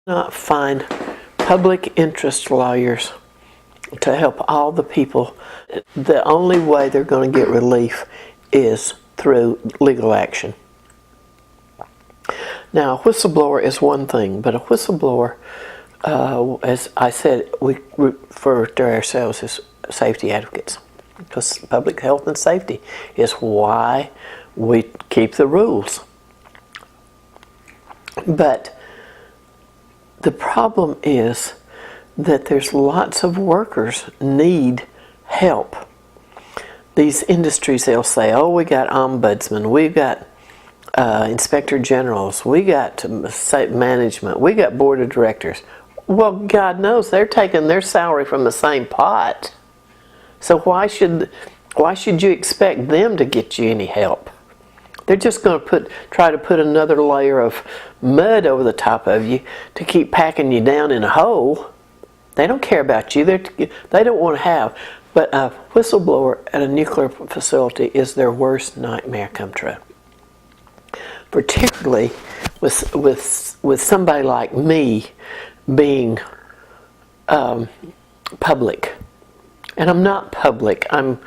Not find public interest lawyers to help all the people. The only way they're going to get relief is through legal action. Now, a whistleblower is one thing, but a whistleblower, as I said, we refer to ourselves as safety advocates, because public health and safety is why we keep the rules. But the problem is that there's lots of workers need help. These industries, they'll say, oh, we got ombudsman, we got inspector generals, we got management, we got board of directors. Well, God knows they're taking their salary from the same pot. So why should you expect them to get you any help? They're just going to try to put another layer of mud over the top of you to keep packing you down in a hole. They don't care about you. They don't want to have. But a whistleblower at a nuclear facility is their worst nightmare come true. Particularly with somebody like me being public. And I'm not public. I'm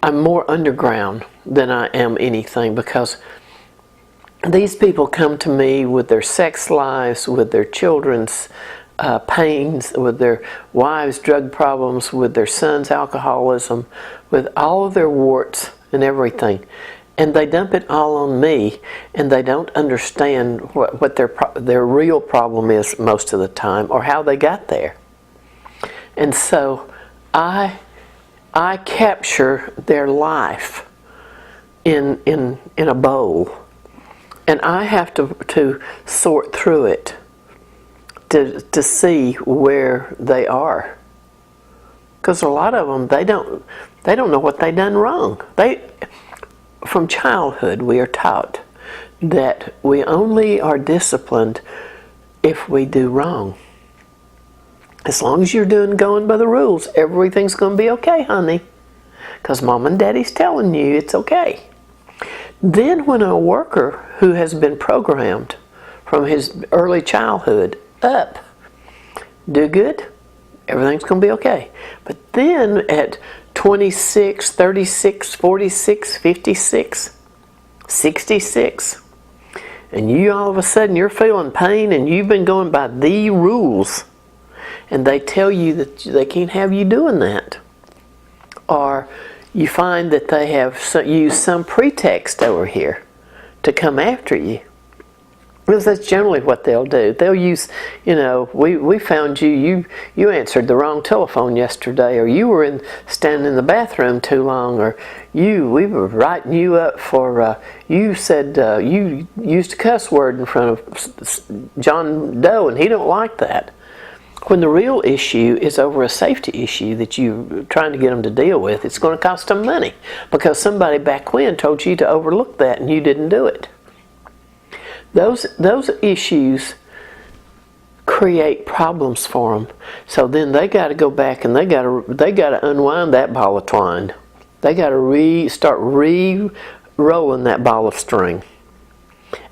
more underground than I am anything, because these people come to me with their sex lives, with their children's pains, with their wives' drug problems, with their sons' alcoholism, with all of their warts and everything. And they dump it all on me, and they don't understand what their real problem is most of the time, or how they got there. And so I capture their life in a bowl, and I have to sort through it to see where they are, because a lot of them they don't know what they done wrong. From childhood we are taught that we only are disciplined if we do wrong. As long as you're going by the rules, everything's going to be okay, honey, because mom and daddy's telling you it's okay. Then when a worker who has been programmed from his early childhood up, do good, everything's going to be okay. But then at 26, 36, 46, 56, 66, and you all of a sudden you're feeling pain and you've been going by the rules, and they tell you that they can't have you doing that. Or you find that they have used some pretext over here to come after you. Because that's generally what they'll do. They'll use, we found you answered the wrong telephone yesterday, or you were standing in the bathroom too long, or we were writing you up for, you said you used a cuss word in front of John Doe, and he don't like that. When the real issue is over a safety issue that you're trying to get them to deal with, it's going to cost them money, because somebody back when told you to overlook that and you didn't do it. Those issues create problems for them. So then they got to go back and they got to unwind that ball of twine. They got to start re-rolling that ball of string.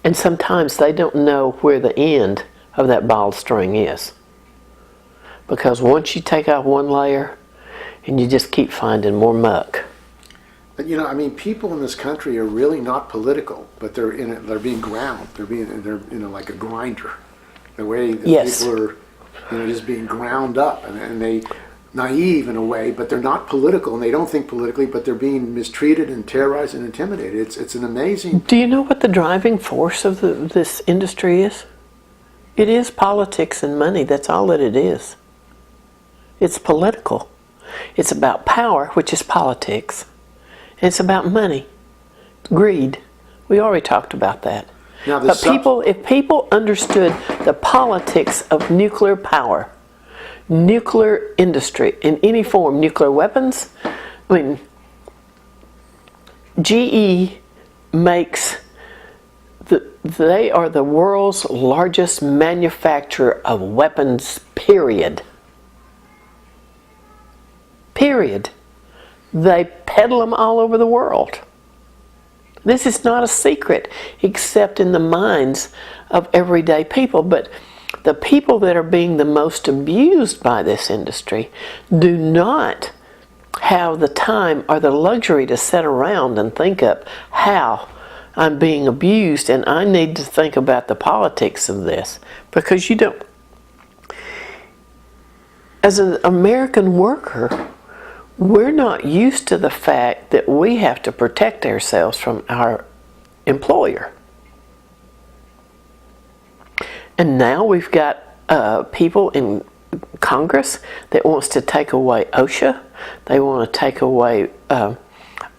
And sometimes they don't know where the end of that ball of string is. Because once you take off one layer, and you just keep finding more muck. But people in this country are really not political, but they're being ground. They're like a grinder. The way that yes. People are, just being ground up, and they naive in a way, but they're not political, and they don't think politically, but they're being mistreated and terrorized and intimidated. It's an amazing. Do you know what the driving force of this industry is? It is politics and money. That's all that it is. It's political. It's about power, which is politics. It's about money, greed. We already talked about that. Now, but if people understood the politics of nuclear power, nuclear industry in any form, nuclear weapons, GE makes, they are the world's largest manufacturer of weapons, period. Period. They peddle them all over the world. This is not a secret, except in the minds of everyday people. But the people that are being the most abused by this industry do not have the time or the luxury to sit around and think up how I'm being abused and I need to think about the politics of this. Because you don't, as an American worker, we're not used to the fact that we have to protect ourselves from our employer. And now we've got people in Congress that wants to take away OSHA. They want to take away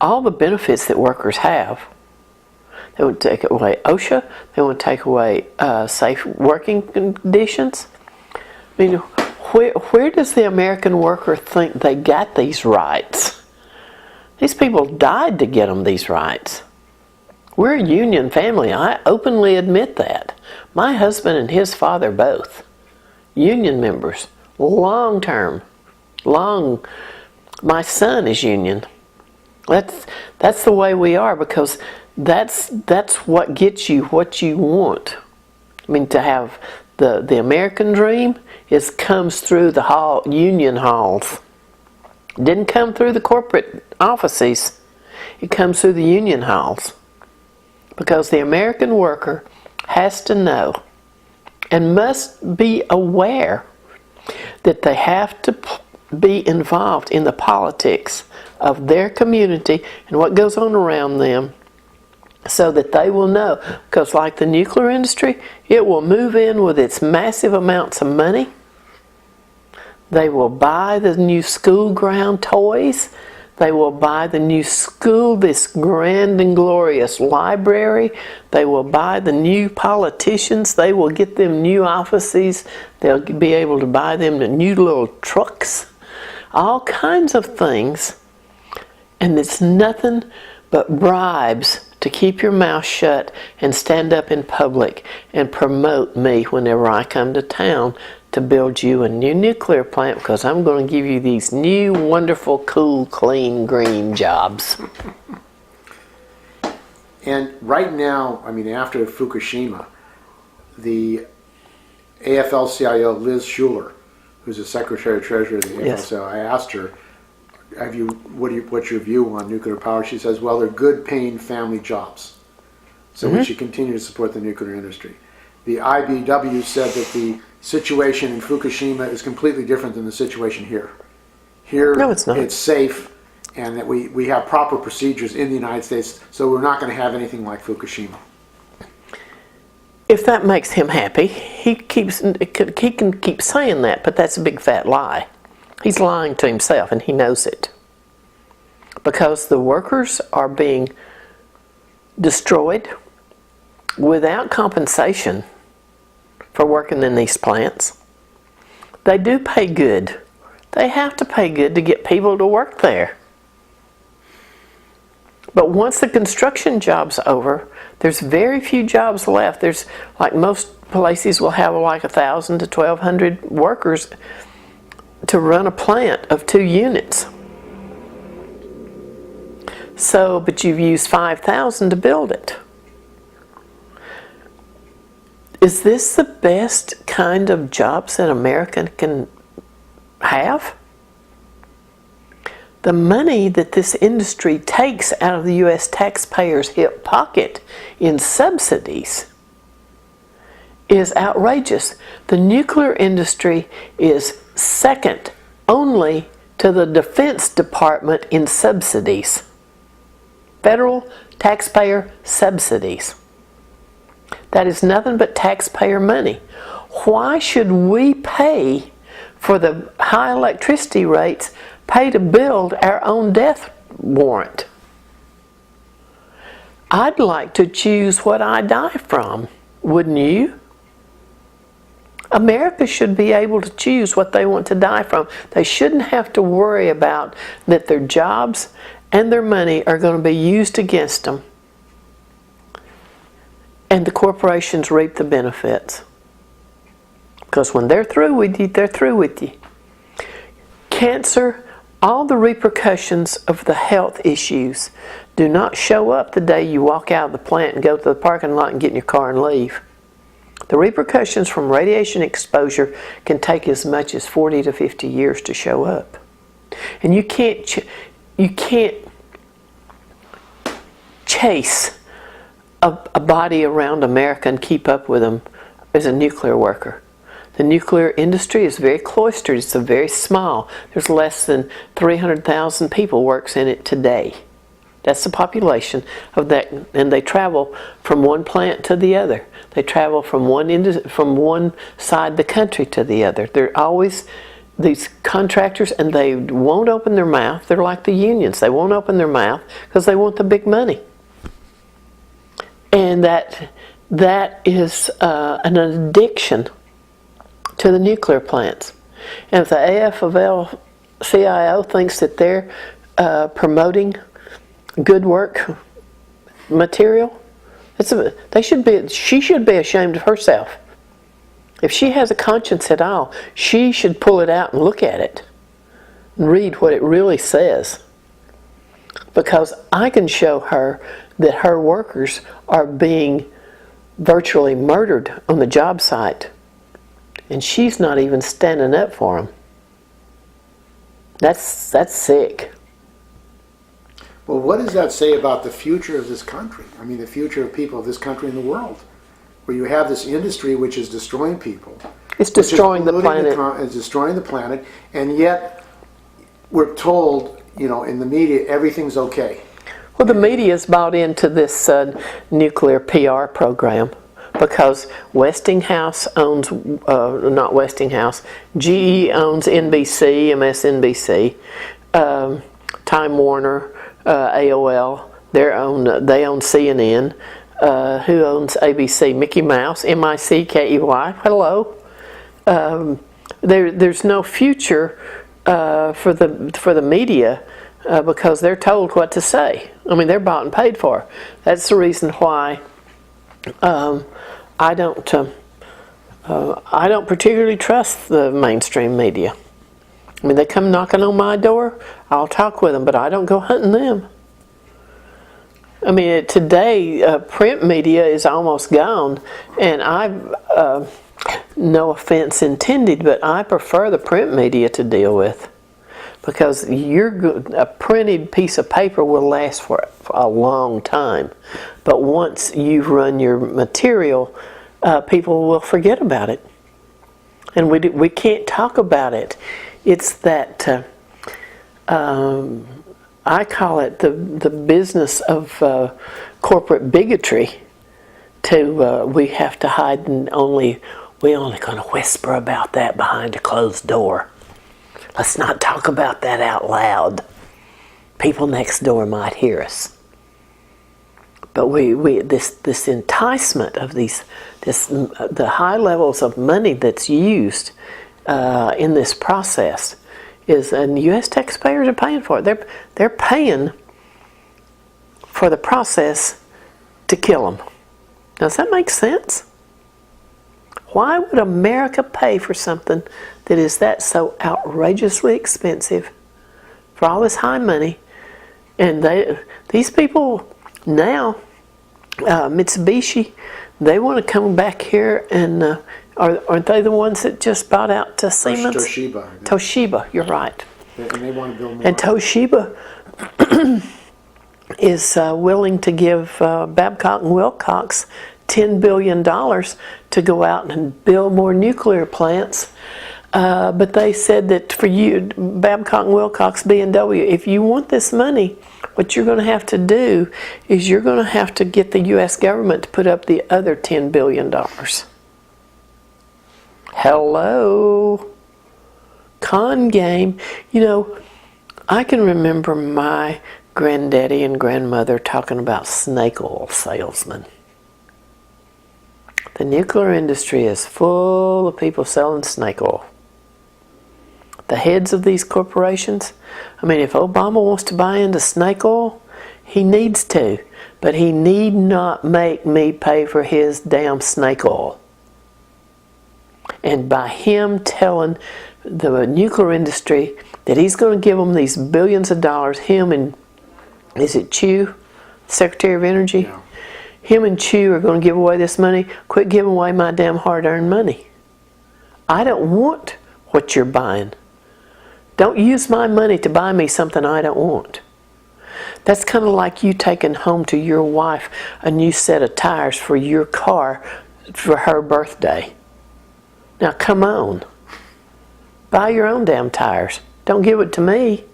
all the benefits that workers have. They want to take away OSHA. They want to take away safe working conditions. I mean, where does the American worker think they got these rights? These people died to get them these rights. We're a union family. I openly admit that. My husband and his father both. Union members. Long term. My son is union. That's the way we are, because that's what gets you what you want. I mean, to have the American dream comes through the union halls. It didn't come through the corporate offices. It comes through the union halls. Because the American worker has to know and must be aware that they have to be involved in the politics of their community and what goes on around them, so that they will know. Because like the nuclear industry, it will move in with its massive amounts of money. They will buy the new school ground toys. They will buy the new school, this grand and glorious library. They will buy the new politicians. They will get them new offices. They'll be able to buy them the new little trucks. All kinds of things. And it's nothing but bribes to keep your mouth shut and stand up in public and promote me whenever I come to town to build you a new nuclear plant, because I'm going to give you these new, wonderful, cool, clean, green jobs. And right now, I mean, after Fukushima, the AFL-CIO Liz Schuler, who's the Secretary of Treasury of the AFL-CIO, I asked her, what's your view on nuclear power? She says, well, they're good paying family jobs. So we should continue to support the nuclear industry. The IBW said that the situation in Fukushima is completely different than the situation here. Here, no, it's not. It's safe, and that we have proper procedures in the United States, so we're not going to have anything like Fukushima. If that makes him happy, he can keep saying that, but that's a big fat lie. He's lying to himself, and he knows it. Because the workers are being destroyed without compensation for working in these plants. They do pay good. They have to pay good to get people to work there. But once the construction job's over, there's very few jobs left. There's, like most places will have like 1,000 to 1,200 workers to run a plant of 2 units. So, but you've used 5,000 to build it. Is this the best kind of jobs that America can have? The money that this industry takes out of the U.S. taxpayers' hip pocket in subsidies is outrageous. The nuclear industry is second only to the Defense Department in subsidies. Federal taxpayer subsidies. That is nothing but taxpayer money. Why should we pay for the high electricity rates, pay to build our own death warrant? I'd like to choose what I die from, wouldn't you? America should be able to choose what they want to die from. They shouldn't have to worry about that their jobs and their money are going to be used against them, and the corporations reap the benefits. Because when they're through with you, they're through with you. Cancer, all the repercussions of the health issues do not show up the day you walk out of the plant and go to the parking lot and get in your car and leave. The repercussions from radiation exposure can take as much as 40 to 50 years to show up. And you can't chase a body around America and keep up with them as a nuclear worker. The nuclear industry is very cloistered. It's a very small. There's less than 300,000 people works in it today. That's the population of that, and they travel from one plant to the other. They travel from one side of the country to the other. They're always these contractors, and they won't open their mouth. They're like the unions. They won't open their mouth because they want the big money. And that is an addiction to the nuclear plants. And if the AFL-CIO thinks that they're promoting good work material, she should be ashamed of herself. If she has a conscience at all, she should pull it out and look at it and read what it really says. Because I can show her that her workers are being virtually murdered on the job site, and she's not even standing up for them. That's sick. Well, what does that say about the future of this country? I mean, the future of people of this country and the world, where you have this industry which is destroying people. It's destroying the planet. It's destroying the planet, and yet we're told, in the media, everything's okay. Well, the media's bought into this nuclear PR program because Westinghouse owns, not Westinghouse, GE owns NBC, MSNBC, Time Warner, AOL, they own CNN. Who owns ABC? Mickey Mouse, MICKEY. Hello. There's no future for the media because they're told what to say. I mean, they're bought and paid for. That's the reason why I don't particularly trust the mainstream media. I mean, they come knocking on my door, I'll talk with them, but I don't go hunting them. I mean, today, print media is almost gone, and no offense intended, but I prefer the print media to deal with. Because a printed piece of paper will last for a long time. But once you've run your material, people will forget about it. And we can't talk about it. It's that, I call it the business of corporate bigotry. We have to hide and we're only going to whisper about that behind a closed door. Let's not talk about that out loud. People next door might hear us. But this enticement of the high levels of money that's used in this process and U.S. taxpayers are paying for it. They're paying for the process to kill them. Does that make sense? Why would America pay for something that is so outrageously expensive for all this high money? And these people now, Mitsubishi, they want to come back here and aren't they the ones that just bought out to Siemens? Toshiba. Toshiba, you're right. And they want to build more. And Toshiba is willing to give Babcock and Wilcox $10 billion to go out and build more nuclear plants. But they said that for you, Babcock and Wilcox, B&W, if you want this money, what you're going to have to do is you're going to have to get the U.S. government to put up the other $10 billion. Hello. Con game. I can remember my granddaddy and grandmother talking about snake oil salesmen. The nuclear industry is full of people selling snake oil. The heads of these corporations, I mean, if Obama wants to buy into snake oil, he needs to. But he need not make me pay for his damn snake oil. And by him telling the nuclear industry that he's going to give them these billions of dollars, him and, is it Chu, Secretary of Energy? Yeah. him and Chew are going to give away this money. Quit giving away my damn hard-earned money. I don't want what you're buying. Don't use my money to buy me something I don't want. That's kind of like you taking home to your wife a new set of tires for your car for her birthday. Now come on. Buy your own damn tires. Don't give it to me.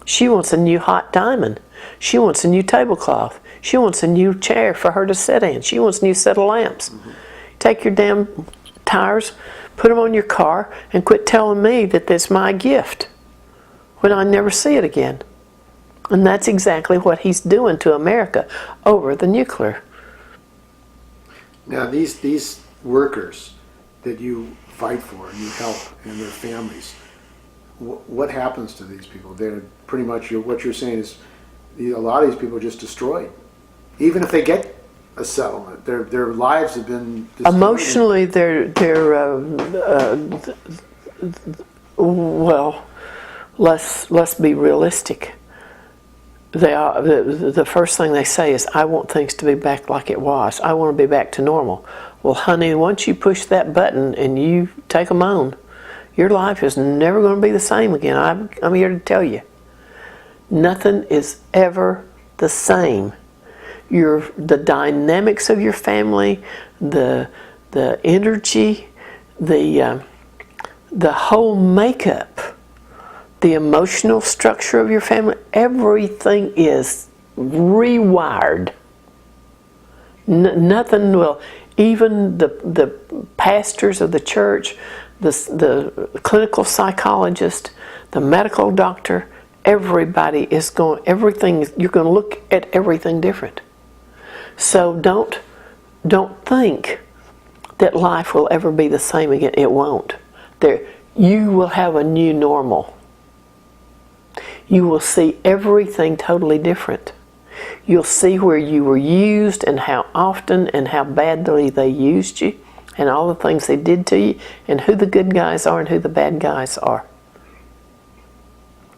She wants a new hot diamond. She wants a new tablecloth. She wants a new chair for her to sit in. She wants a new set of lamps. Take your damn tires, put them on your car, and quit telling me that that's my gift when I never see it again. And that's exactly what he's doing to America over the nuclear. Now these workers that you fight for and you help and their families, what happens to these people? They're pretty much, what you're saying is a lot of these people are just destroyed. Even if they get a settlement, their lives have been destroyed. Emotionally, well, let's be realistic. The first thing they say is, I want things to be back like it was. I want to be back to normal. Well, honey, once you push that button and you take them on, your life is never going to be the same again. I'm here to tell you. Nothing is ever the same. The dynamics of your family, the energy, the whole makeup, the emotional structure of your family, everything is rewired. Nothing will, even the pastors of the church, the clinical psychologist, the medical doctor, everybody is going, you're going to look at everything different. So don't think that life will ever be the same again. It won't. You will have a new normal. You will see everything totally different. You'll see where you were used and how often and how badly they used you and all the things they did to you and who the good guys are and who the bad guys are.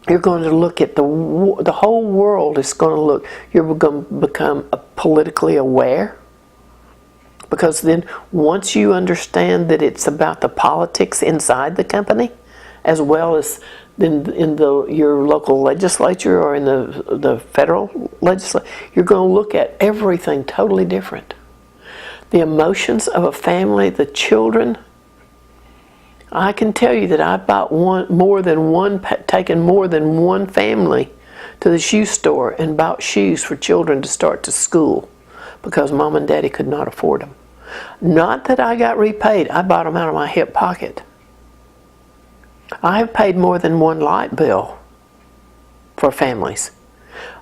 You're going to look at the whole world is going to look, you're going to become politically aware, because then once you understand that it's about the politics inside the company as well as in your local legislature or in the federal legislature, you're going to look at everything totally different. The emotions of a family, the children. I can tell you that I've taken more than one family to the shoe store and bought shoes for children to start to school because mom and daddy could not afford them. Not that I got repaid. I bought them out of my hip pocket. I have paid more than one light bill for families.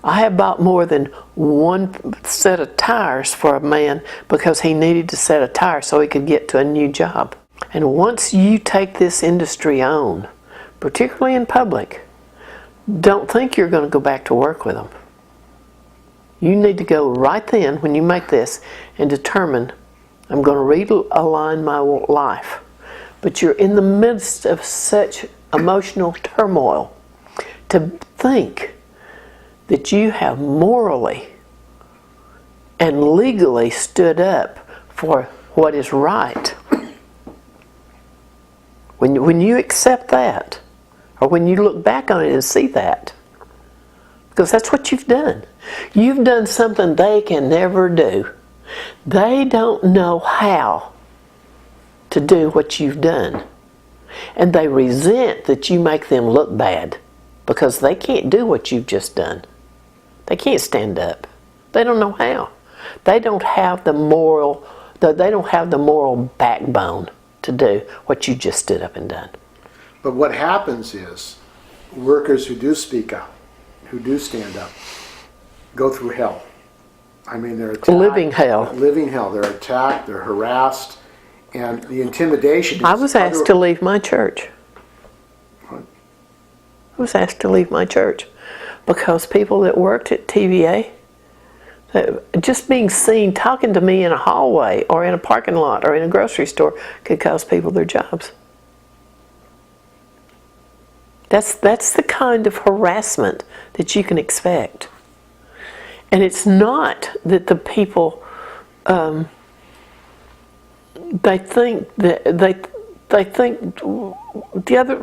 I have bought more than one set of tires for a man because he needed a set of tires so he could get to a new job. And once you take this industry on, particularly in public, don't think you're going to go back to work with them. You need to go right then when you make this and determine, I'm going to realign my life. But you're in the midst of such emotional turmoil to think that you have morally and legally stood up for what is right. When you accept that, or when you look back on it and see that, because that's what you've done. You've done something they can never do. They don't know how to do what you've done. And they resent that you make them look bad because they can't do what you've just done. They can't stand up. They don't know how. They don't have the moral backbone to do what you just stood up and done. But what happens is workers who do speak up, who do stand up, go through hell. I mean, they're attacked. Living hell. Living hell. They're attacked, they're harassed, and the intimidation is... I was asked to leave my church. What? I was asked to leave my church because people that worked at TVA, just being seen talking to me in a hallway or in a parking lot or in a grocery store could cost people their jobs. That's the kind of harassment that you can expect. And it's not that the people they think that they think the other.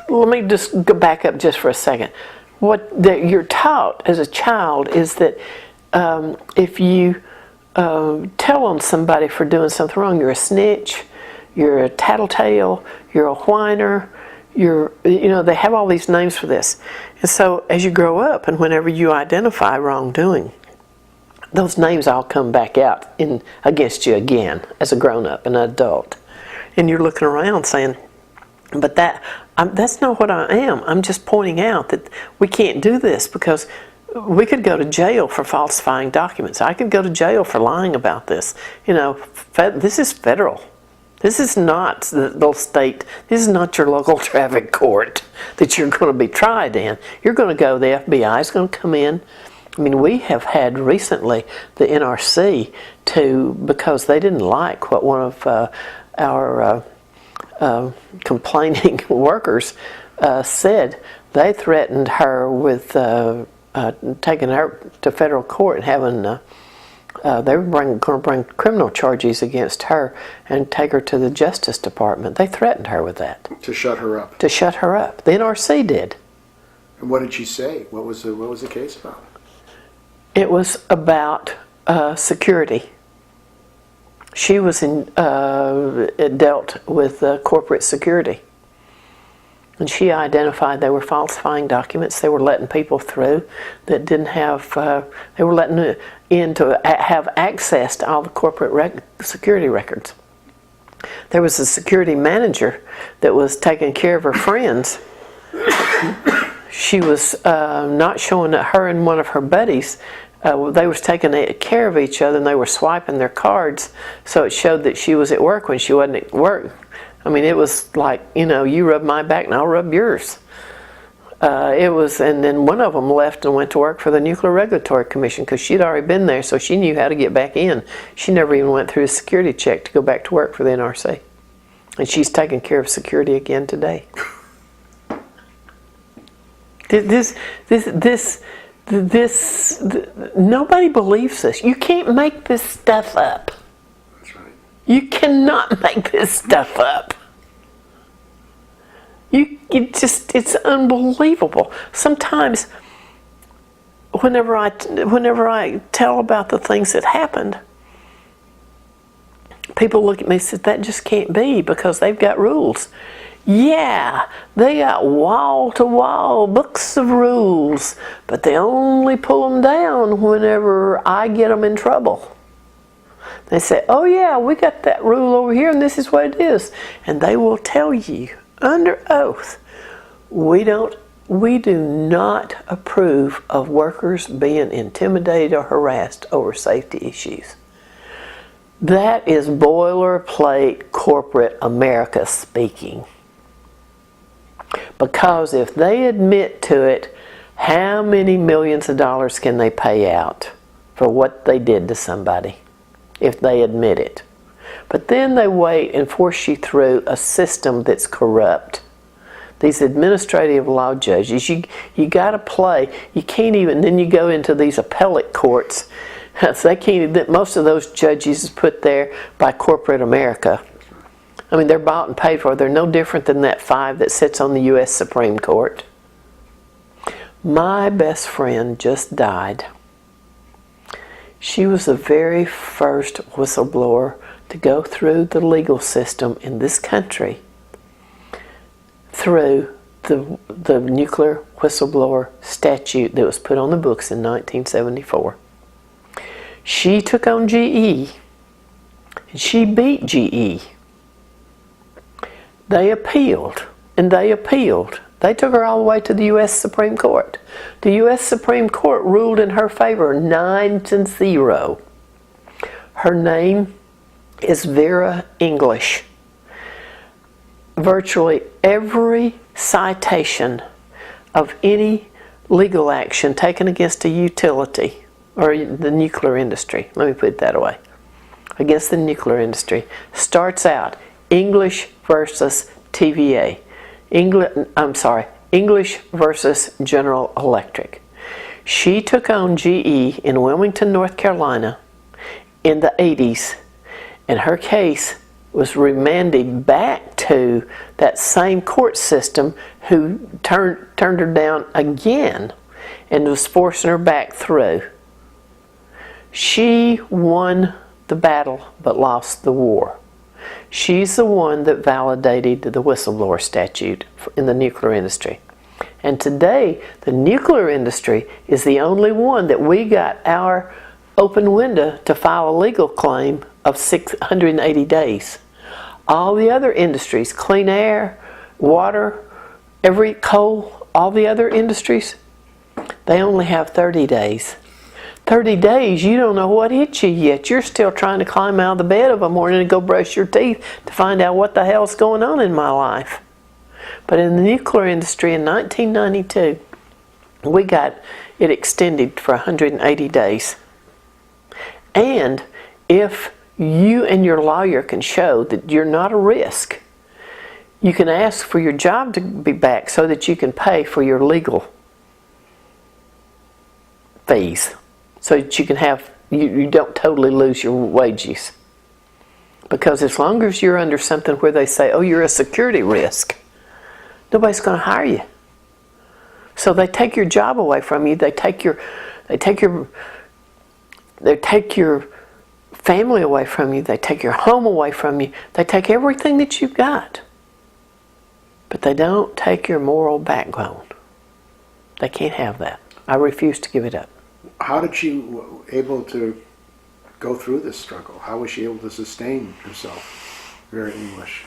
Let me just go back up just for a second. What you're taught as a child is that if you tell on somebody for doing something wrong, you're a snitch, you're a tattletale, you're a whiner. They have all these names for this. And so as you grow up and whenever you identify wrongdoing, those names all come back out against you again as a grown-up, an adult. And you're looking around saying, but that's not what I am. I'm just pointing out that we can't do this because we could go to jail for falsifying documents. I could go to jail for lying about this. This is federal. This is not the state. This is not your local traffic court that you're going to be tried in. You're going to go, the FBI is going to come in. I mean, we have had recently the NRC because they didn't like what one of our complaining workers said. They threatened her with taking her to federal court and having they were going to bring criminal charges against her and take her to the Justice Department. They threatened her with that. To shut her up. To shut her up. The NRC did. And what did she say? What was the case about? It was about security. She was dealt with corporate security. And she identified they were falsifying documents. They were letting people through that didn't have, they were letting in to have access to all the corporate security records. There was a security manager that was taking care of her friends. She was not showing that her and one of her buddies, they was taking care of each other and they were swiping their cards so it showed that she was at work when she wasn't at work. I mean, it was like, you rub my back and I'll rub yours. And then one of them left and went to work for the Nuclear Regulatory Commission because she'd already been there, so she knew how to get back in. She never even went through a security check to go back to work for the NRC. And she's taking care of security again today. Nobody believes this. You can't make this stuff up. That's right. You cannot make this stuff up. It's unbelievable. Sometimes, whenever I tell about the things that happened, people look at me and say, that just can't be because they've got rules. Yeah, they got wall-to-wall books of rules, but they only pull them down whenever I get them in trouble. They say, oh yeah, we got that rule over here and this is what it is. And they will tell you under oath, we do not approve of workers being intimidated or harassed over safety issues. That is boilerplate corporate America speaking. Because if they admit to it, how many millions of dollars can they pay out for what they did to somebody if they admit it? But then they wait and force you through a system that's corrupt. These administrative law judges, you got to play. You can't even, then you go into these appellate courts. So they can't, most of those judges is put there by corporate America. I mean, they're bought and paid for. They're no different than that 5 that sits on the U.S. Supreme Court. My best friend just died. She was the very first whistleblower to go through the legal system in this country through the nuclear whistleblower statute that was put on the books in 1974. She took on GE and she beat GE. They appealed and they appealed. They took her all the way to the U.S. Supreme Court. The U.S. Supreme Court ruled in her favor 9-0. Her name is Vera English. Virtually every citation of any legal action taken against a utility or the nuclear industry, let me put it that way, against the nuclear industry, starts out English versus TVA. English versus General Electric. She took on GE in Wilmington, North Carolina in the 80s, and her case was remanded back to that same court system who turned her down again and was forcing her back through. She won the battle but lost the war. She's the one that validated the whistleblower statute in the nuclear industry. And today, the nuclear industry is the only one that we got our open window to file a legal claim of 680 days. All the other industries, clean air, water, every coal, all the other industries, they only have 30 days. 30 days, you don't know what hit you yet. You're still trying to climb out of the bed of a morning and go brush your teeth to find out what the hell's going on in my life. But in the nuclear industry in 1992, we got it extended for 180 days. And if you and your lawyer can show that you're not a risk, you can ask for your job to be back so that you can pay for your legal fees, so that you can have, you don't totally lose your wages. Because as long as you're under something where they say, oh, you're a security risk, nobody's going to hire you. So they take your job away from you. They take your family away from you. They take your home away from you. They take everything that you've got. But they don't take your moral backbone. They can't have that. I refuse to give it up. How did she able to go through this struggle? How was she able to sustain herself? Very English.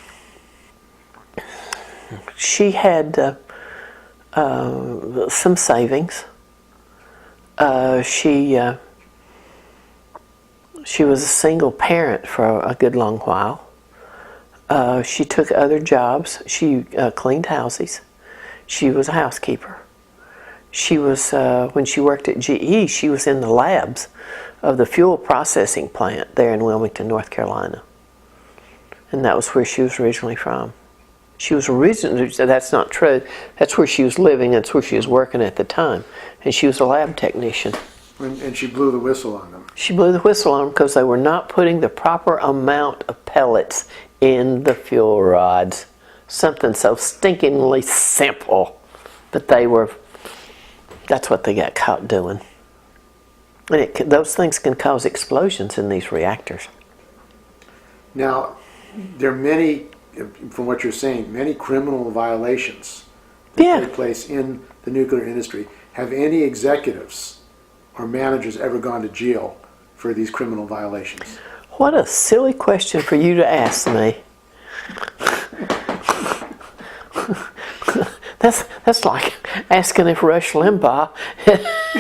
She had some savings. She was a single parent for a good long while. She took other jobs. She cleaned houses. She was a housekeeper. She was, when she worked at GE, she was in the labs of the fuel processing plant there in Wilmington, North Carolina. And that was where she was originally from. She was originally, that's not true, that's where she was living, that's where she was working at the time. And she was a lab technician. And she blew the whistle on them. She blew the whistle on them because they were not putting the proper amount of pellets in the fuel rods. Something so stinkingly simple, but they were, that's what they got caught doing. And those things can cause explosions in these reactors. Now, there are many, from what you're saying, many criminal violations that take place in the nuclear industry. Have any executives or managers ever gone to jail for these criminal violations? What a silly question for you to ask me. That's like asking if Rush Limbaugh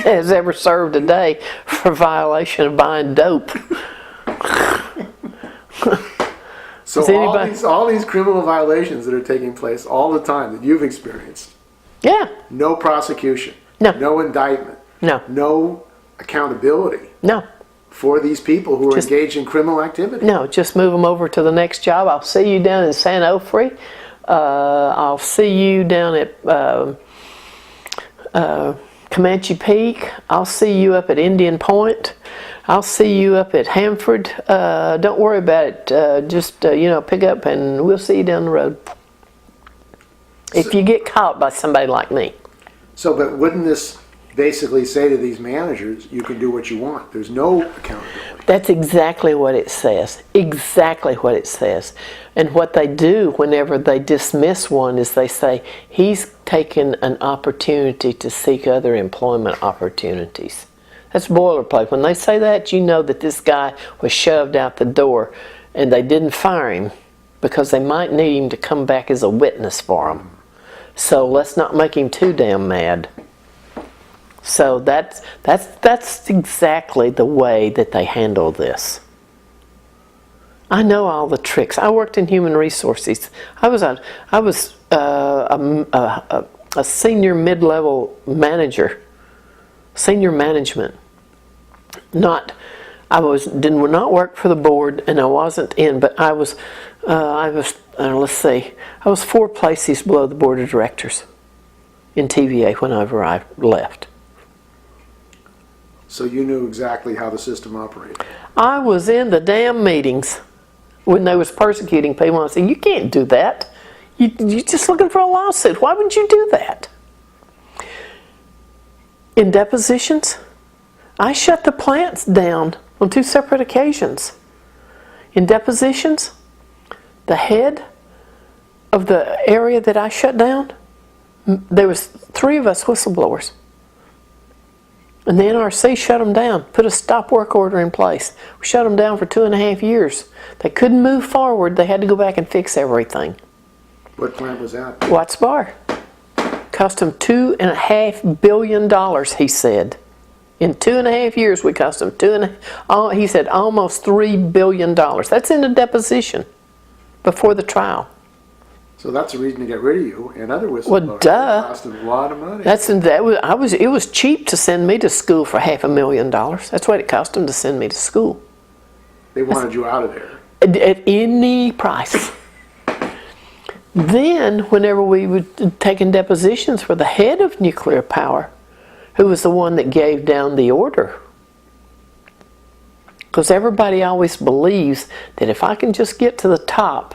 has ever served a day for violation of buying dope. So all these criminal violations that are taking place all the time that you've experienced. Yeah. No prosecution. No. No indictment. No. No accountability. No. For these people who are engaged in criminal activity. No, just move them over to the next job. I'll see you down in San Onofre. I'll see you down at Comanche Peak. I'll see you up at Indian Point. I'll see you up at Hanford. Don't worry about it. Just pick up and we'll see you down the road. If you get caught by somebody like me. So, but wouldn't this basically say to these managers, you can do what you want? There's no accountability. That's exactly what it says. Exactly what it says. And what they do whenever they dismiss one is they say, he's taken an opportunity to seek other employment opportunities. That's boilerplate. When they say that, you know that this guy was shoved out the door and they didn't fire him because they might need him to come back as a witness for them. So let's not make him too damn mad. So that's exactly the way that they handle this. I know all the tricks. I worked in human resources. I was a senior mid-level manager, senior management. I did not work for the board, and I wasn't in, but I was 4 places below the board of directors in TVA whenever I left. So you knew exactly how the system operated. I was in the damn meetings when they was persecuting people. I said, you can't do that. You're just looking for a lawsuit. Why would you do that? In depositions, I shut the plants down on 2 separate occasions. In depositions, the head of the area that I shut down, there was 3 of us whistleblowers. And the NRC shut them down, put a stop work order in place. We shut them down for 2.5 years. They couldn't move forward. They had to go back and fix everything. What plant was that? Watts Bar. Cost them $2.5 billion, he said. In 2.5 years, we cost them he said almost $3 billion. That's in a deposition before the trial. So that's the reason to get rid of you and other whistleblowers. Well, duh. It cost them a lot of money. It was cheap to send me to school for $500,000. That's what it cost them to send me to school. They wanted you out of there. At any price. Then, whenever we were taking depositions for the head of nuclear power, who was the one that gave down the order. Because everybody always believes that if I can just get to the top,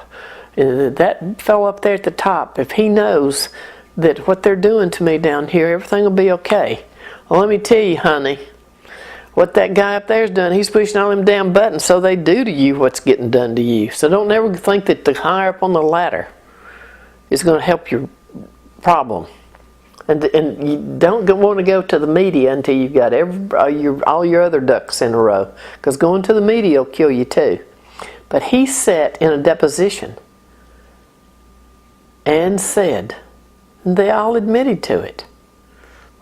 that fellow up there at the top, if he knows that what they're doing to me down here, everything will be okay. Well, let me tell you, honey, what that guy up there's done, he's pushing all them damn buttons, so they do to you what's getting done to you. So don't ever think that the higher up on the ladder is going to help your problem. And you don't want to go to the media until you've got all your other ducks in a row. Because going to the media will kill you too. But he sat in a deposition and said, and they all admitted to it.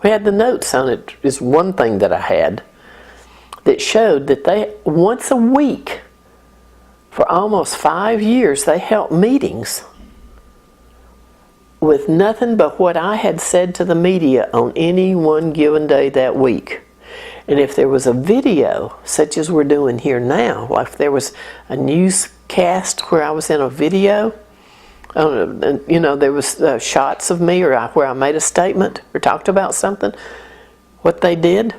We had the notes on it, is one thing that I had, that showed that they, once a week, for almost 5 years, they held meetings with nothing but what I had said to the media on any one given day that week. And if there was a video, such as we're doing here now, like if there was a newscast where I was in a video, there was shots of me or where I made a statement or talked about something, what they did,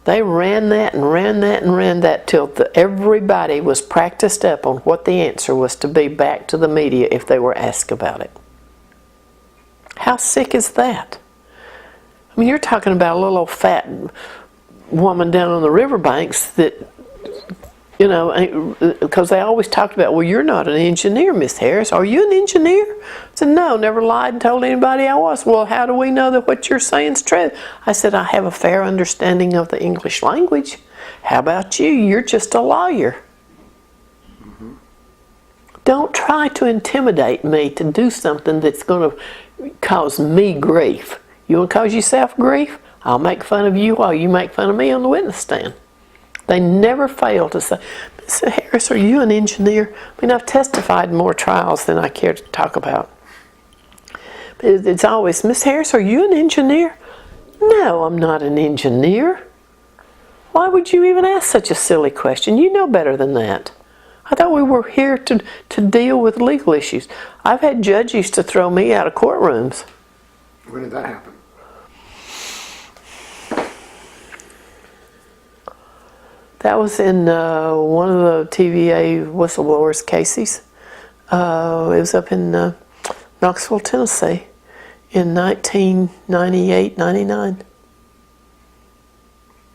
they ran that and ran that and ran that till everybody was practiced up on what the answer was to be back to the media if they were asked about it. How sick is that? I mean, you're talking about a little old fat woman down on the riverbanks that, because they always talked about, well, you're not an engineer, Miss Harris. Are you an engineer? I said, no, never lied and told anybody I was. Well, how do we know that what you're saying is true? I said, I have a fair understanding of the English language. How about you? You're just a lawyer. Mm-hmm. Don't try to intimidate me to do something that's going to cause me grief. You want to cause yourself grief? I'll make fun of you while you make fun of me on the witness stand. They never fail to say, Mr. Harris, are you an engineer? I mean, I've testified in more trials than I care to talk about. But it's always, Miss Harris, are you an engineer? No, I'm not an engineer. Why would you even ask such a silly question? You know better than that. I thought we were here to deal with legal issues. I've had judges to throw me out of courtrooms. When did that happen? That was in one of the TVA whistleblowers' cases. It was up in Knoxville, Tennessee in 1998-99.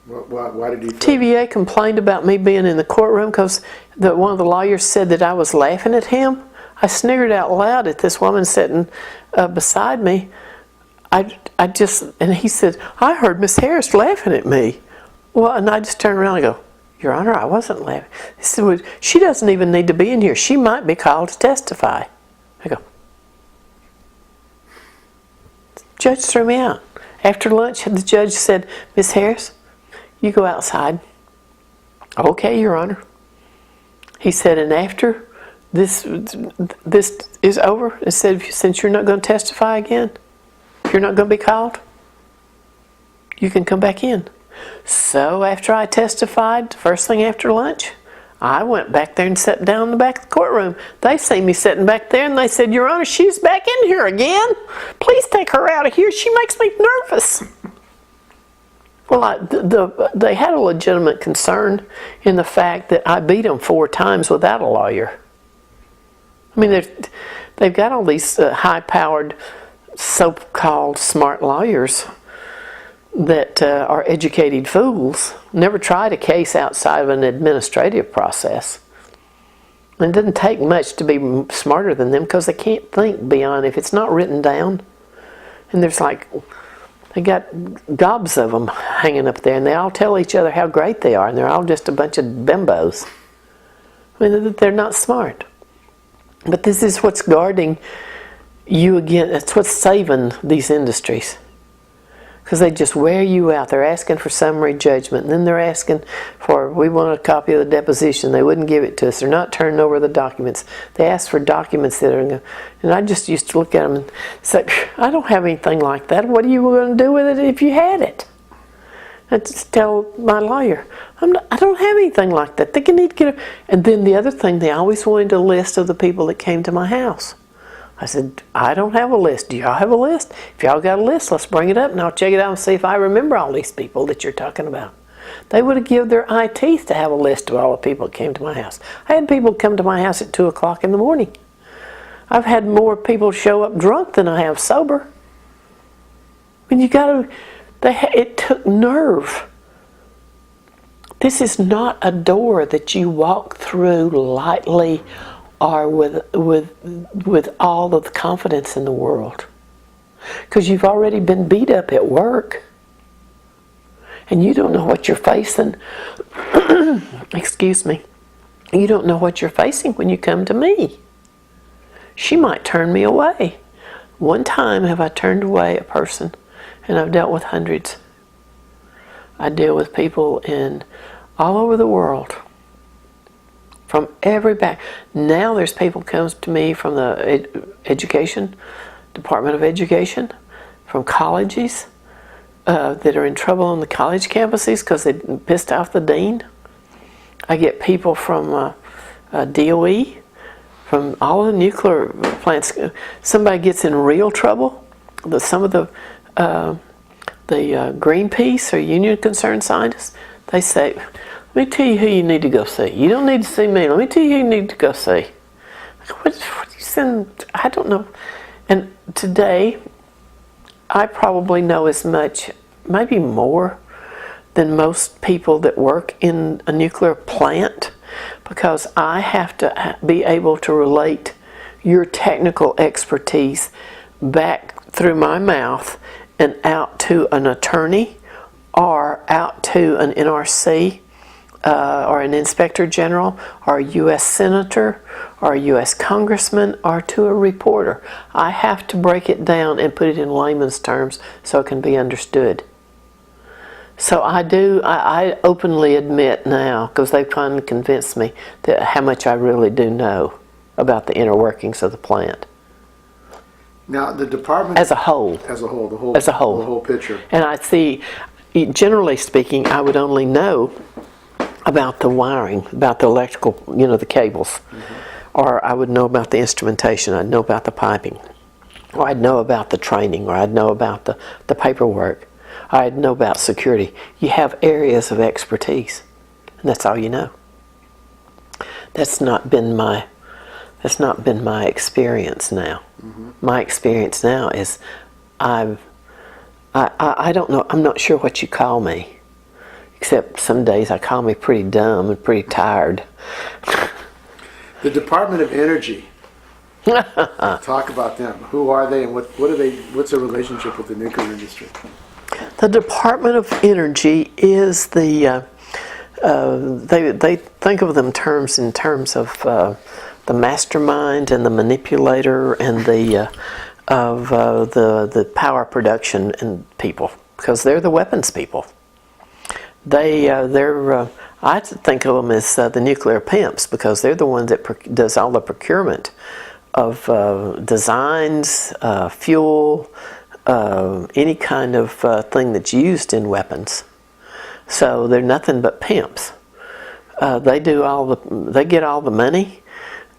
Why did you TVA complained about me being in the courtroom because one of the lawyers said that I was laughing at him. I sniggered out loud at this woman sitting beside me. And he said, I heard Miss Harris laughing at me. Well, and I just turned around and go, Your Honor, I wasn't laughing. He said, well, she doesn't even need to be in here. She might be called to testify. I go, the judge threw me out. After lunch, the judge said, Miss Harris, you go outside. Okay, Your Honor. He said, and after this is over, he said, since you're not going to testify again, you're not going to be called, you can come back in. So after I testified, the first thing after lunch, I went back there and sat down in the back of the courtroom. They see me sitting back there and they said, Your Honor, she's back in here again. Please take her out of here. She makes me nervous. Well, they had a legitimate concern in the fact that I beat them 4 times without a lawyer. I mean, they've got all these high-powered, so-called smart lawyers that are educated fools, never tried a case outside of an administrative process. And it doesn't take much to be smarter than them because they can't think beyond if it's not written down. And there's like, they got gobs of them hanging up there, and they all tell each other how great they are, and they're all just a bunch of bimbos. I mean, they're not smart. But this is what's guarding you again. That's what's saving these industries. Because they just wear you out. They're asking for summary judgment, and then they're asking for, we want a copy of the deposition. They wouldn't give it to us. They're not turning over the documents. They ask for documents that are, and I just used to look at them and say, I don't have anything like that. What are you going to do with it if you had it? I just tell my lawyer, I don't have anything like that. They can need to get it. And then the other thing, they always wanted a list of the people that came to my house. I said, I don't have a list. Do y'all have a list? If y'all got a list, let's bring it up and I'll check it out and see if I remember all these people that you're talking about. They would have given their eye teeth to have a list of all the people that came to my house. I had people come to my house at 2 o'clock in the morning. I've had more people show up drunk than I have sober. I mean, you got to, it took nerve. This is not a door that you walk through lightly or with all of the confidence in the world. Because you've already been beat up at work. And you don't know what you're facing. Excuse me. You don't know what you're facing when you come to me. She might turn me away. One time have I turned away a person, and I've dealt with hundreds. I deal with people in all over the world. From every back. Now there's people comes to me from the education, Department of Education, from colleges that are in trouble on the college campuses because they pissed off the dean. I get people from DOE, from all the nuclear plants. Somebody gets in real trouble. Some of the Greenpeace or Union Concerned Scientists, they say, let me tell you who you need to go see. You don't need to see me. Let me tell you who you need to go see. What you send? I don't know. And today, I probably know as much, maybe more, than most people that work in a nuclear plant, because I have to be able to relate your technical expertise back through my mouth and out to an attorney or out to an NRC or an inspector general or a U.S. senator or a U.S. congressman or to a reporter. I have to break it down and put it in layman's terms so it can be understood. So I openly admit now, because they've finally convinced me, that how much I really do know about the inner workings of the plant. Now, the department... As a whole. The As a whole. The whole picture. And I see, generally speaking, I would only know about the wiring, about the electrical, the cables. Mm-hmm. Or I would know about the instrumentation, I'd know about the piping. Or I'd know about the training, or I'd know about the paperwork. I'd know about security. You have areas of expertise, and that's all you know. That's not been my experience now. Mm-hmm. My experience now is I don't know. I'm not sure what you call me, except some days I call me pretty dumb and pretty tired. The Department of Energy. Talk about them. Who are they, and what are they? What's their relationship with the nuclear industry? The Department of Energy is the, they think of them in terms of the mastermind and the manipulator and the power production and people, because they're the weapons people. I think of them as the nuclear pimps, because they're the ones that does all the procurement of designs, fuel, any kind of thing that's used in weapons. So they're nothing but pimps. They get all the money.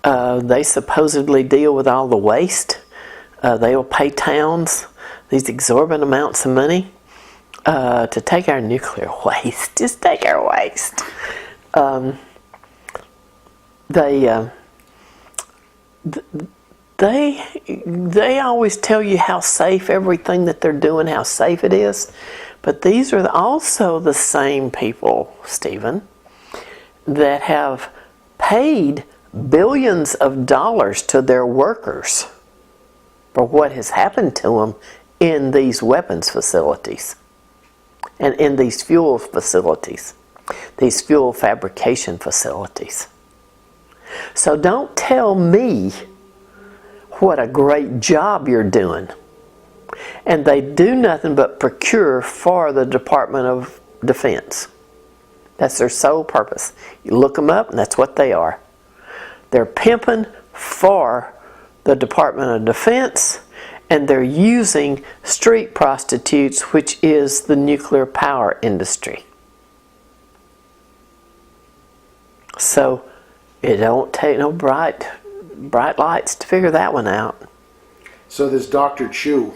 They supposedly deal with all the waste. They will pay towns these exorbitant amounts of money to take our nuclear waste. Just take our waste. They always tell you how safe everything that they're doing, how safe it is. But these are also the same people, Stephen, that have paid billions of dollars to their workers for what has happened to them in these weapons facilities and in these fuel facilities, these fuel fabrication facilities. So don't tell me what a great job you're doing. And they do nothing but procure for the Department of Defense. That's their sole purpose. You look them up and that's what they are. They're pimping for the Department of Defense, and they're using street prostitutes, which is the nuclear power industry. So it don't take no bright lights to figure that one out. So this Dr. Chu,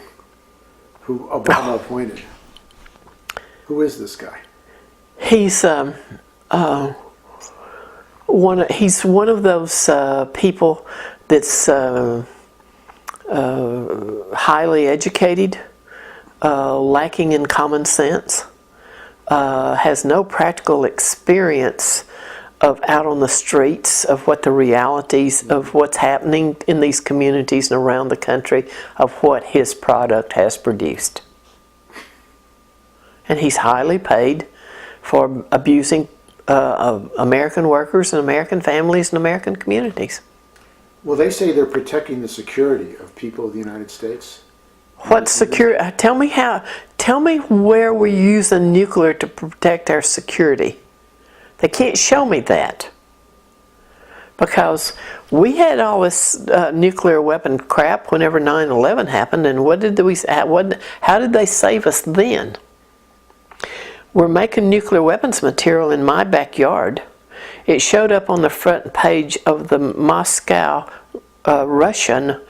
who Obama appointed, who is this guy? He's he's one of those people that's highly educated, lacking in common sense, has no practical experience of out on the streets of what the realities of what's happening in these communities and around the country, of what his product has produced. And he's highly paid for abusing American workers and American families and American communities. Well, they say they're protecting the security of people of the United States. What security? Tell me where we're using nuclear to protect our security. They can't show me that. Because we had all this nuclear weapon crap whenever 9/11 happened, and how did they save us then? We're making nuclear weapons material in my backyard. It showed up on the front page of the Moscow Russian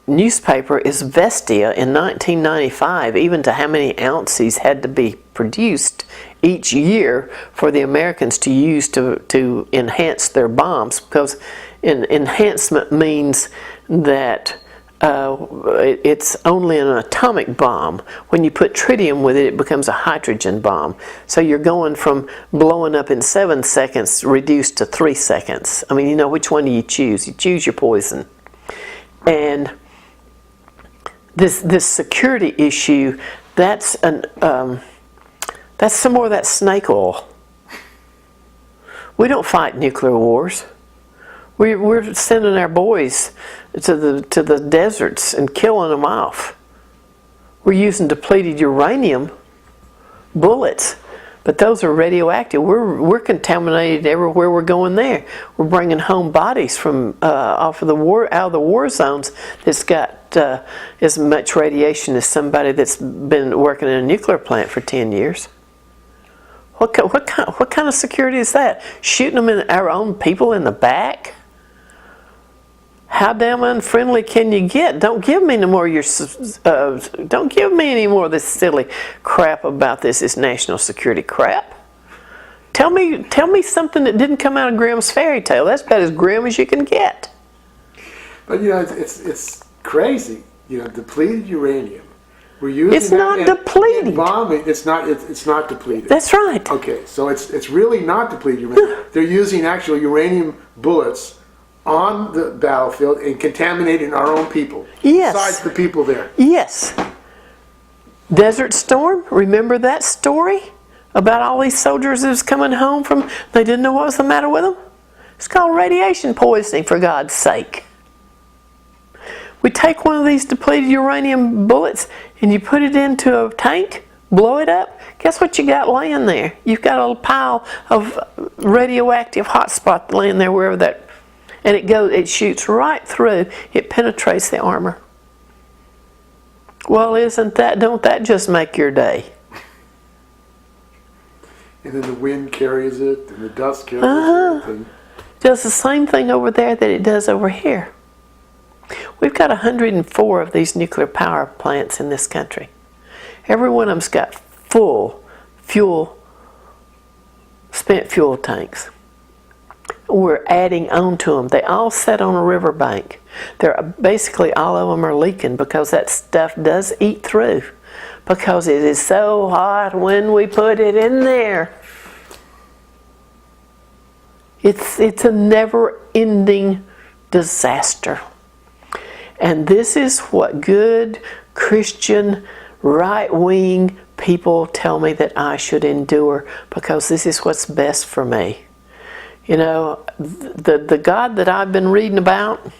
newspaper Izvestia in 1995, even to how many ounces had to be produced each year for the Americans to use to enhance their bombs, because enhancement means that it's only an atomic bomb. When you put tritium with it, it becomes a hydrogen bomb. So you're going from blowing up in 7 seconds reduced to 3 seconds. I mean, you know, which one do you choose? You choose your poison. And this security issue, that's some more of that snake oil. We don't fight nuclear wars. We're sending our boys to the deserts and killing them off. We're using depleted uranium bullets, but those are radioactive. We're contaminated everywhere we're going there. We're bringing home bodies from out of the war zones that's got as much radiation as somebody that's been working in a nuclear plant for 10 years. What kind of security is that? Shooting them in our own people in the back? How damn unfriendly can you get? Don't give me any more don't give me any more of this silly crap about this national security crap. Tell me something that didn't come out of Grimm's fairy tale. That's about as grim as you can get. But you know, it's crazy. You know, depleted uranium. We're using it's not depleted. In bombing, it's not depleted. That's right. Okay, so it's really not depleted uranium. They're using actual uranium bullets on the battlefield and contaminating our own people. Yes. Besides the people there. Yes. Desert Storm, remember that story? About all these soldiers that was coming home from, they didn't know what was the matter with them? It's called radiation poisoning, for God's sake. We take one of these depleted uranium bullets and you put it into a tank, blow it up, guess what you got laying there? You've got a pile of radioactive hot spot laying there wherever that, and it shoots right through, it penetrates the armor. Well, don't that just make your day? And then the wind carries it, and the dust carries it. And does the same thing over there that it does over here. We've got 104 of these nuclear power plants in this country. Every one of them's got full spent fuel tanks. We're adding on to them. They all sit on a riverbank. They're basically, all of them are leaking because that stuff does eat through, because it is so hot when we put it in there. It's a never-ending disaster. And this is what good Christian right-wing people tell me that I should endure, because this is what's best for me. You know, the God that I've been reading about,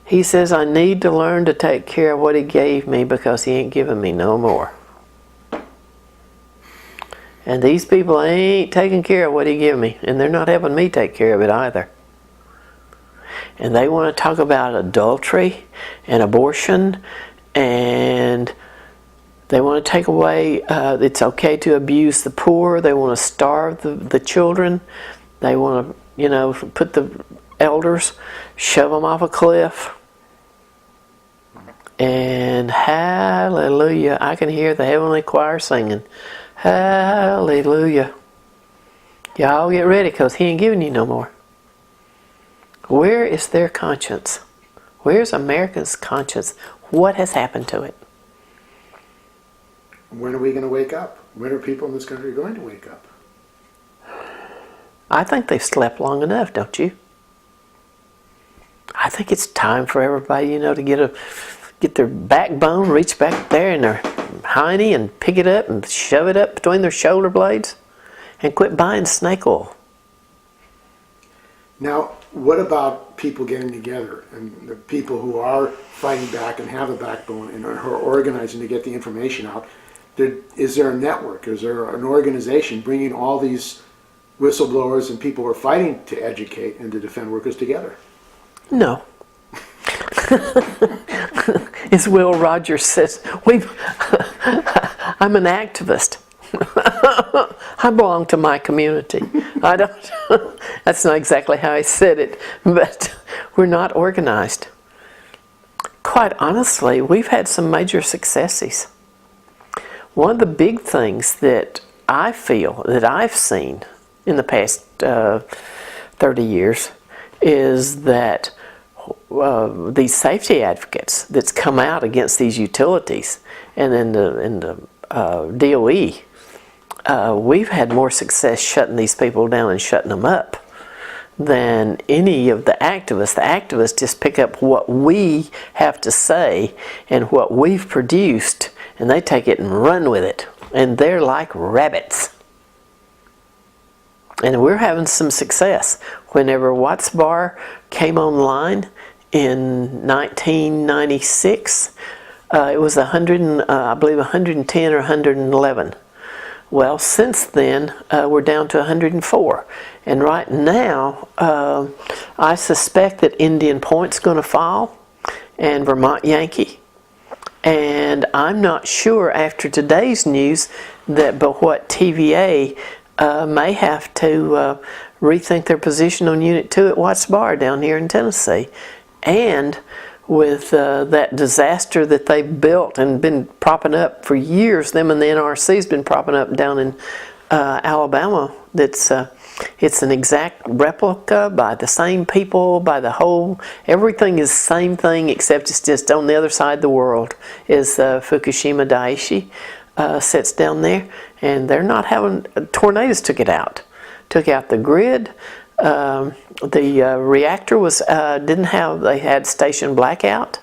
He says I need to learn to take care of what He gave me, because He ain't giving me no more. And these people ain't taking care of what He gave me, and they're not helping me take care of it either. And they want to talk about adultery and abortion, and they want to take away, it's okay to abuse the poor. They want to starve the children. They want to, you know, put the elders, shove them off a cliff. And hallelujah, I can hear the heavenly choir singing, hallelujah. Y'all get ready, because He ain't giving you no more. Where is their conscience? Where's America's conscience? What has happened to it? When are we going to wake up? When are people in this country going to wake up? I think they've slept long enough, don't you? I think it's time for everybody, you know, to get their backbone, reach back there in their hiney and pick it up and shove it up between their shoulder blades and quit buying snake oil. Now, what about people getting together, and the people who are fighting back and have a backbone and are organizing to get the information out? Is there a network? Is there an organization bringing all these whistleblowers and people who are fighting to educate and to defend workers together? No. As Will Rogers says, I'm an activist. I belong to my community. I don't. That's not exactly how I said it, but we're not organized. Quite honestly, we've had some major successes. One of the big things that I feel that I've seen in the past 30 years is that these safety advocates that's come out against these utilities, and in the DOE, we've had more success shutting these people down and shutting them up than any of the activists. The activists just pick up what we have to say and what we've produced, and they take it and run with it. And they're like rabbits. And we're having some success. Whenever Watts Bar came online in 1996, it was 110 or 111. Well, since then, we're down to 104. And right now, I suspect that Indian Point's going to fall, and Vermont Yankee. And I'm not sure after today's news but what TVA may have to rethink their position on Unit 2 at Watts Bar down here in Tennessee. And with that disaster that they built and been propping up for years, them and the NRC has been propping up down in Alabama, it's an exact replica by the same people, by the whole, everything is the same thing, except it's just on the other side of the world is Fukushima Daiichi sits down there, and they're not having, tornadoes took out the grid. The reactor was they had station blackout,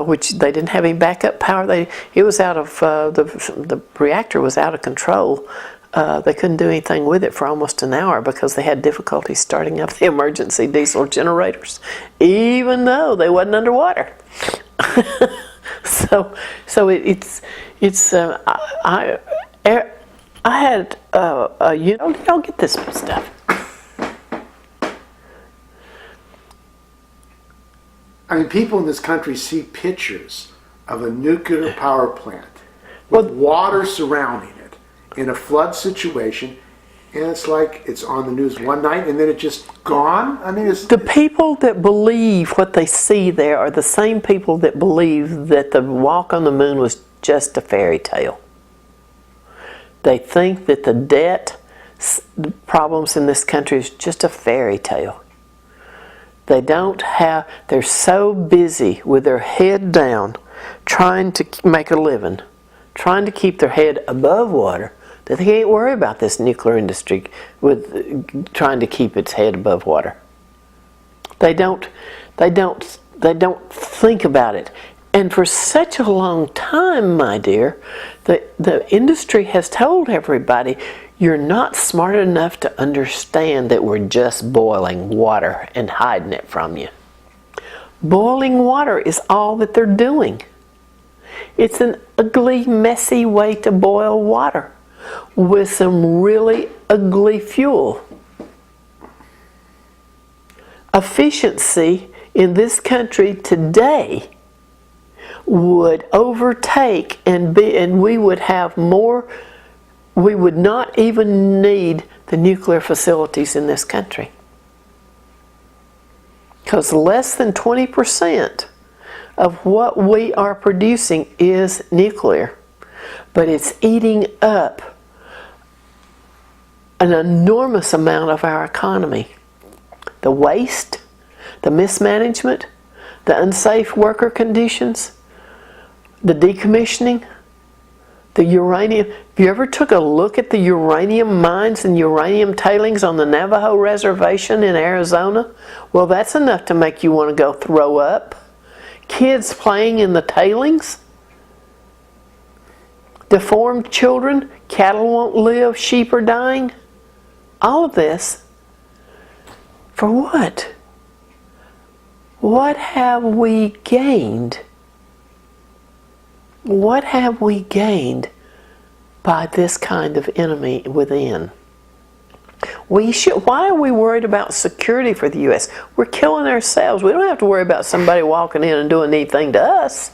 which they didn't have any backup power. It was out of the reactor was out of control. They couldn't do anything with it for almost an hour because they had difficulty starting up the emergency diesel generators, even though they wasn't underwater. So I had you don't get this stuff. I mean, people in this country see pictures of a nuclear power plant with water surrounding it in a flood situation, and it's like it's on the news one night and then it's just gone. I mean, the people that believe what they see there are the same people that believe that the walk on the moon was just a fairy tale. They think that the debt problems in this country is just a fairy tale. They're so busy with their head down, trying to make a living, trying to keep their head above water, that they can't worry about this nuclear industry with trying to keep its head above water. They don't think about it. And for such a long time, my dear, the industry has told everybody, you're not smart enough to understand that we're just boiling water and hiding it from you. Boiling water is all that they're doing. It's an ugly, messy way to boil water with some really ugly fuel. Efficiency in this country today would overtake and we would have more. We would not even need the nuclear facilities in this country. Because less than 20% of what we are producing is nuclear. But it's eating up an enormous amount of our economy. The waste, the mismanagement, the unsafe worker conditions, the decommissioning, the uranium. Have you ever took a look at the uranium mines and uranium tailings on the Navajo Reservation in Arizona? Well, that's enough to make you want to go throw up. Kids playing in the tailings. Deformed children. Cattle won't live. Sheep are dying. All of this. For what? What have we gained? What have we gained by this kind of enemy within? Why are we worried about security for the U.S.? We're killing ourselves. We don't have to worry about somebody walking in and doing anything to us.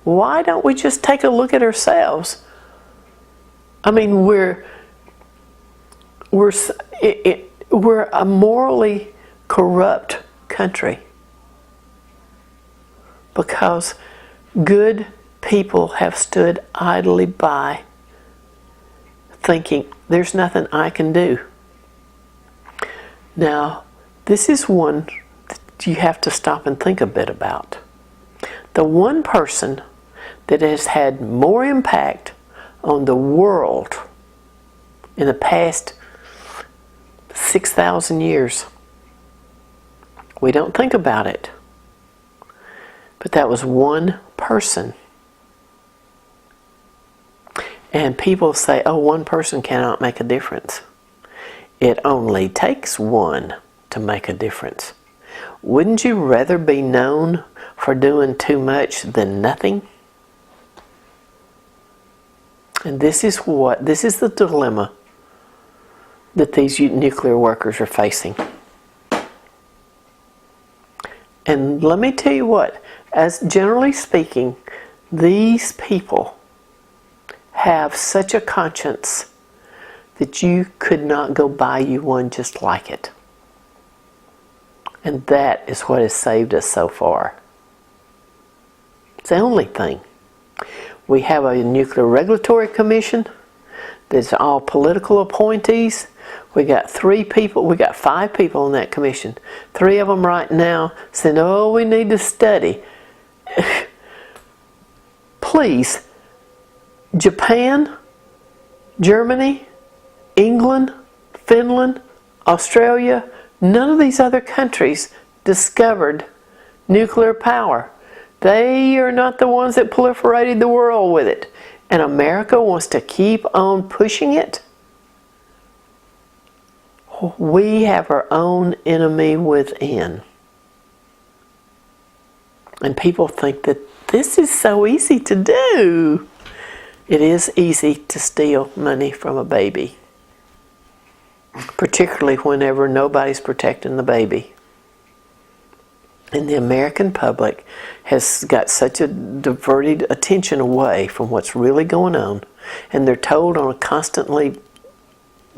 Why don't we just take a look at ourselves? I mean, we're a morally corrupt country because good people have stood idly by thinking, there's nothing I can do. Now, this is one that you have to stop and think a bit about. The one person that has had more impact on the world in the past 6,000 years. We don't think about it. But that was one person. And people say, oh, one person cannot make a difference. It only takes one to make a difference. Wouldn't you rather be known for doing too much than nothing? And this is the dilemma that these nuclear workers are facing. And let me tell you what, as generally speaking, these people have such a conscience that you could not go buy you one just like it. And that is what has saved us so far. It's the only thing. We have a Nuclear Regulatory Commission that's all political appointees. We got 5 people in that commission. 3 of them right now saying, oh, we need to study. Please, Japan, Germany, England, Finland, Australia, none of these other countries discovered nuclear power. They are not the ones that proliferated the world with it. And America wants to keep on pushing it. We have our own enemy within. And people think that this is so easy to do. It is easy to steal money from a baby. Particularly whenever nobody's protecting the baby. And the American public has got such a diverted attention away from what's really going on. And they're told on a constantly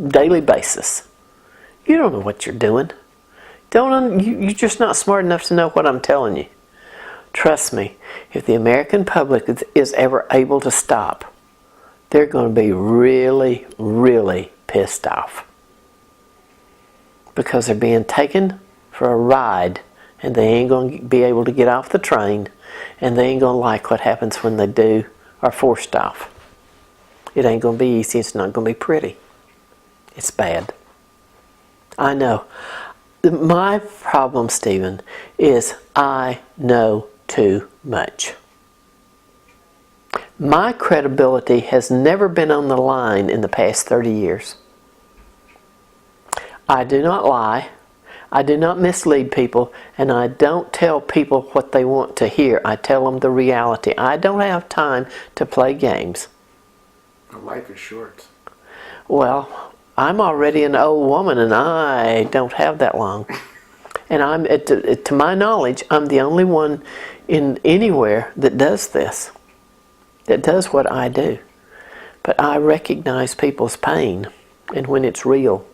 daily basis, you don't know what you're doing. You're just not smart enough to know what I'm telling you. Trust me, if the American public is ever able to stop they're going to be really, really pissed off. Because they're being taken for a ride, and they ain't going to be able to get off the train, and they ain't going to like what happens when they do are forced off. It ain't going to be easy. It's not going to be pretty. It's bad. I know. My problem, Stephen, is I know too much. My credibility has never been on the line in the past 30 years. I do not lie. I do not mislead people, and I don't tell people what they want to hear. I tell them the reality. I don't have time to play games. Life is short. Well, I'm already an old woman, and I don't have that long. And I'm, to my knowledge, I'm the only one in anywhere that does this, that does what I do. But I recognize people's pain, and when it's real.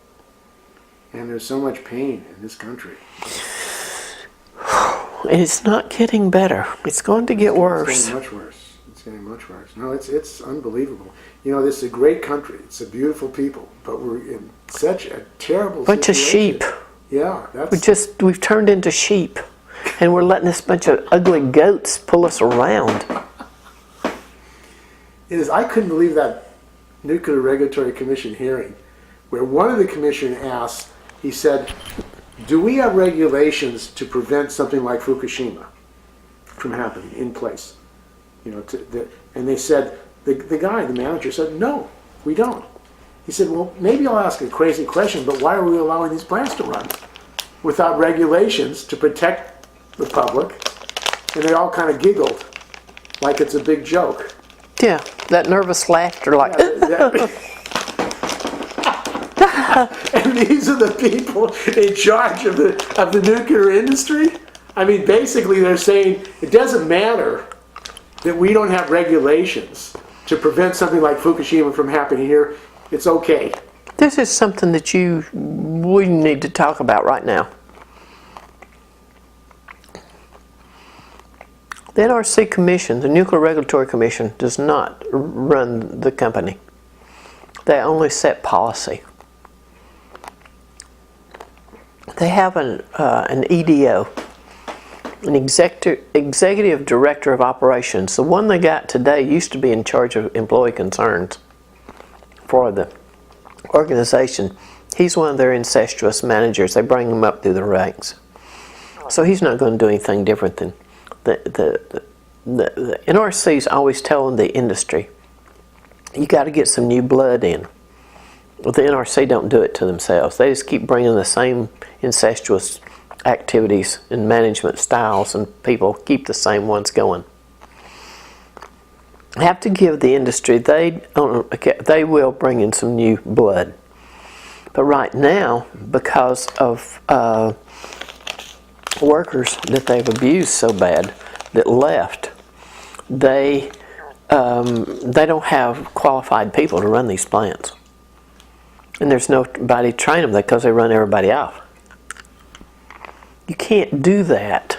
And there's so much pain in this country. And it's not getting better. It's going to get worse. It's getting much worse. It's getting much worse. No, it's unbelievable. You know, this is a great country. It's a beautiful people, but we're in such a terrible bunch situation. Of sheep. Yeah, that's... We've turned into sheep, and we're letting this bunch of ugly goats pull us around. It is. I couldn't believe that Nuclear Regulatory Commission hearing, where one of the commission asked, he said, do we have regulations to prevent something like Fukushima from happening in place? You know, and they said, the manager said, no, we don't. He said, well, maybe I'll ask a crazy question, but why are we allowing these plants to run without regulations to protect the public? And they all kind of giggled like it's a big joke. Yeah, that nervous laughter like... Yeah, and these are the people in charge of the nuclear industry? I mean, basically they're saying it doesn't matter that we don't have regulations to prevent something like Fukushima from happening here. It's okay. This is something that we need to talk about right now. The NRC Commission, the Nuclear Regulatory Commission, does not run the company. They only set policy. They have an EDO, an Executive Director of Operations. The one they got today used to be in charge of employee concerns for the organization. He's one of their incestuous managers. They bring him up through the ranks. So he's not going to do anything different than the NRC is always telling the industry, you got to get some new blood in. But the NRC don't do it to themselves. They just keep bringing the same incestuous activities and management styles, and people keep the same ones going. I have to give the industry, they will bring in some new blood. But right now, because of workers that they've abused so bad that left, they don't have qualified people to run these plants. And there's nobody to train them because they run everybody off. You can't do that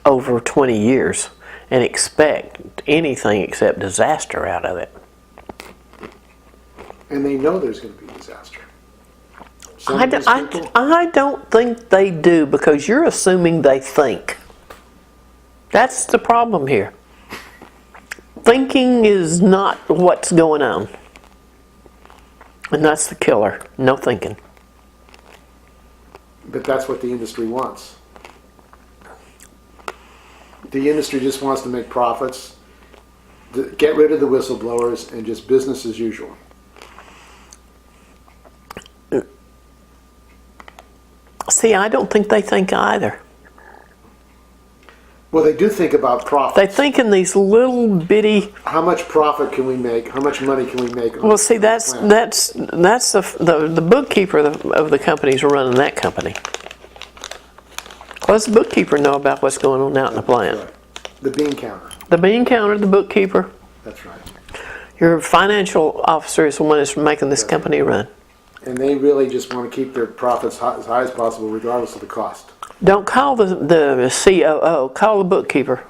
over 20 years and expect anything except disaster out of it. And they know there's going to be disaster. I don't think they do, because you're assuming they think. That's the problem here. Thinking is not what's going on. And that's the killer. No thinking. But that's what the industry wants. The industry just wants to make profits, get rid of the whistleblowers, and just business as usual. See, I don't think they think either. Well, they do think about profits. They think in these little bitty... How much profit can we make? How much money can we make? Well, see, that's the bookkeeper of the companies running that company. What does the bookkeeper know about what's going on out in the plant? Right. The bean counter. The bean counter, the bookkeeper. That's right. Your financial officer is the one that's making this company run. And they really just want to keep their profits as high as possible, regardless of the cost. Don't call the COO, call the bookkeeper.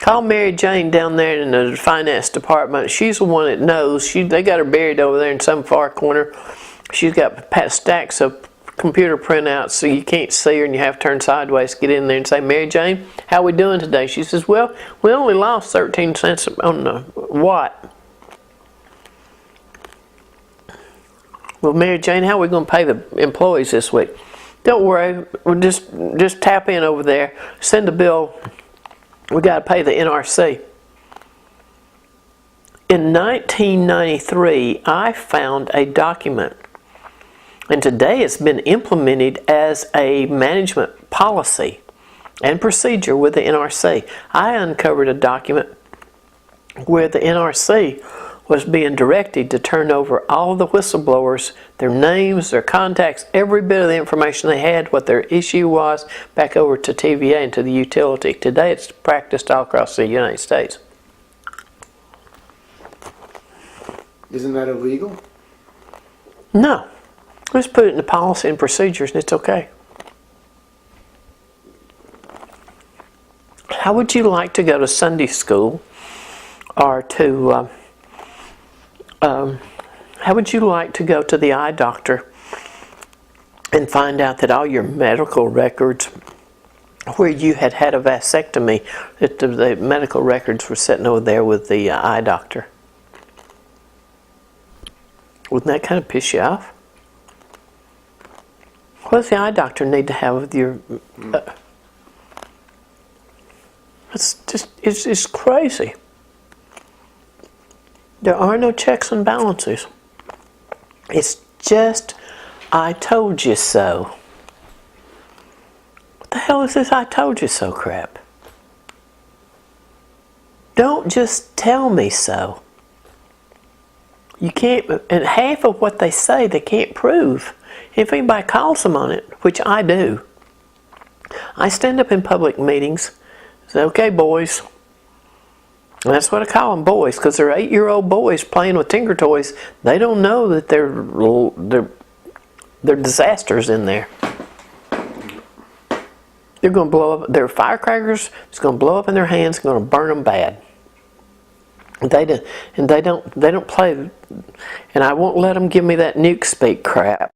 Call Mary Jane down there in the finance department. She's the one that knows. They got her buried over there in some far corner. She's got stacks of computer printouts so you can't see her and you have to turn sideways to get in there and say, Mary Jane, how we doing today? She says, well, we only lost 13 cents on the watt. Well, Mary Jane, how are we going to pay the employees this week? Don't worry, we'll just tap in over there, send a bill. We got to pay the NRC. In 1993, I found a document, and today it's been implemented as a management policy and procedure with the NRC. I uncovered a document where the NRC was being directed to turn over all the whistleblowers, their names, their contacts, every bit of the information they had, what their issue was, back over to TVA and to the utility. Today it's practiced all across the United States. Isn't that illegal? No. Let's put it in the policy and procedures and it's okay. How would you like to go to Sunday school or to... how would you like to go to the eye doctor and find out that all your medical records, where you had had a vasectomy, that the medical records were sitting over there with the eye doctor? Wouldn't that kind of piss you off? What does the eye doctor need to have with your... it's crazy. There are no checks and balances. It's just, I told you so. What the hell is this I told you so crap? Don't just tell me so. You can't, and half of what they say they can't prove. If anybody calls them on it, which I do, I stand up in public meetings, say, okay boys, and that's what I call them, boys, because they're 8-year-old boys playing with Tinker Toys. They don't know that they're disasters in there. They're going to blow up. They're firecrackers. It's going to blow up in their hands. It's going to burn them bad. They don't play. And I won't let them give me that nuke speak crap.